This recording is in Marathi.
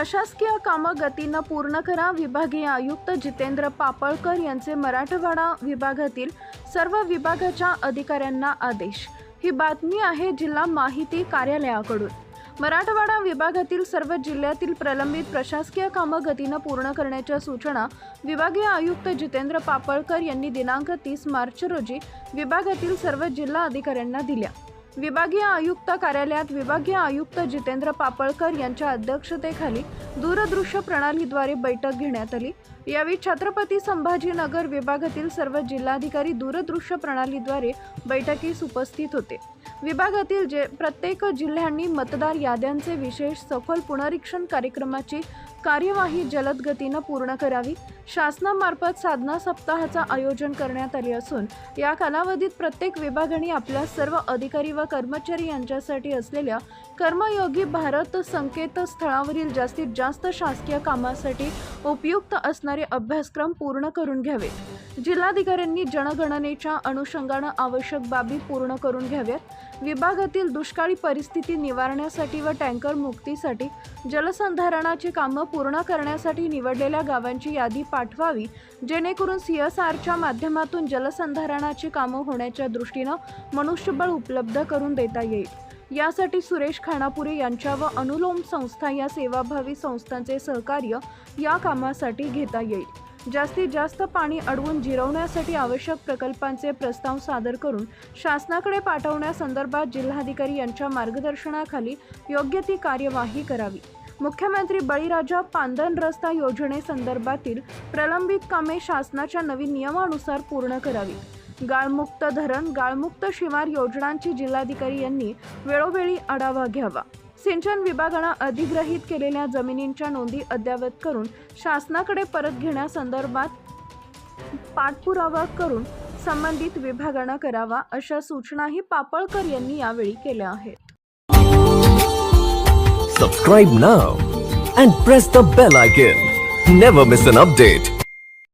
प्रशासकीय कामं गतीनं पूर्ण करा. विभागीय आयुक्त जितेंद्र पापळकर यांचे मराठवाडा विभागातील सर्व विभागाच्या अधिकाऱ्यांना आदेश. ही बातमी आहे जिल्हा माहिती कार्यालयाकडून. मराठवाडा विभागातील सर्व जिल्ह्यातील प्रलंबित प्रशासकीय कामं गतीनं पूर्ण करण्याच्या सूचना विभागीय आयुक्त जितेंद्र पापळकर यांनी दिनांक 30 मार्च रोजी विभागातील सर्व जिल्हा अधिकाऱ्यांना दिल्या. विभागीय आयुक्त कार्यालयात विभागीय आयुक्त जितेंद्र पापळकर यांच्या अध्यक्षतेखाली दूरदृश्य प्रणालीद्वारे बैठक घेण्यात आली. यावेळी छत्रपती संभाजीनगर विभागातील सर्व जिल्हाधिकारी दूरदृश्य प्रणालीद्वारे बैठकीस उपस्थित होते. विभागातील प्रत्येक जिल्ह्यांनी मतदार याद्यांचे विशेष सखोल पुनरीक्षण कार्यक्रमाची कार्यवाही जलद गतीनं पूर्ण करावी. शासनामार्फत साधना सप्ताहाचं आयोजन करण्यात आले असून या कालावधीत प्रत्येक विभागाने आपल्या सर्व अधिकारी व कर्मचारी यांच्यासाठी असलेल्या कर्मयोगी भारत संकेतस्थळावरील जास्तीत जास्त शासकीय कामासाठी उपयुक्त असणारे अभ्यासक्रम पूर्ण करून घ्यावे. जिल्हाधिकाऱ्यांनी जनगणनेच्या अनुषंगाने आवश्यक बाबी पूर्ण करून घ्याव्यात. विभागातील दुष्काळी परिस्थिती निवारण्यासाठी व टँकर मुक्तीसाठी जलसंधारणाची कामं पूर्ण करण्यासाठी निवडलेल्या गावांची यादी पाठवावी, जेणेकरून CSRच्या माध्यमातून जलसंधारणाची कामं होण्याच्या दृष्टीनं मनुष्यबळ उपलब्ध करून देता येईल. यासाठी सुरेश खानापुरे यांच्या व अनुलोम संस्था या सेवाभावी संस्थांचे सहकार्य या कामासाठी घेता येईल. जास्तीत जास्त पाणी अडवून जिरवण्यासाठी आवश्यक प्रकल्पांचे प्रस्ताव सादर करून शासनाकडे पाठवण्यासंदर्भात जिल्हाधिकारी यांच्या मार्गदर्शनाखाली योग्य ती कार्यवाही करावी. मुख्यमंत्री बळीराजा पांदन रस्ता योजनेसंदर्भातील प्रलंबित कामे शासनाच्या नवीन नियमानुसार पूर्ण करावी. गाळमुक्त धरण, गाळमुक्त शिवार योजनांची जिल्हाधिकारी यांनी वेळोवेळी आढावा घ्यावा. सिंचन विभागानं अधिग्रहित केलेल्या जमिनींच्या नोंदी अद्ययावत करून शासनाकडे परत घेण्यासंदर्भात पाठपुरावा करून संबंधित विभागानं करावा, अशा सूचनाही पापळकर यांनी यावेळी केल्या आहेत. Subscribe now and press the bell icon. Never miss an update.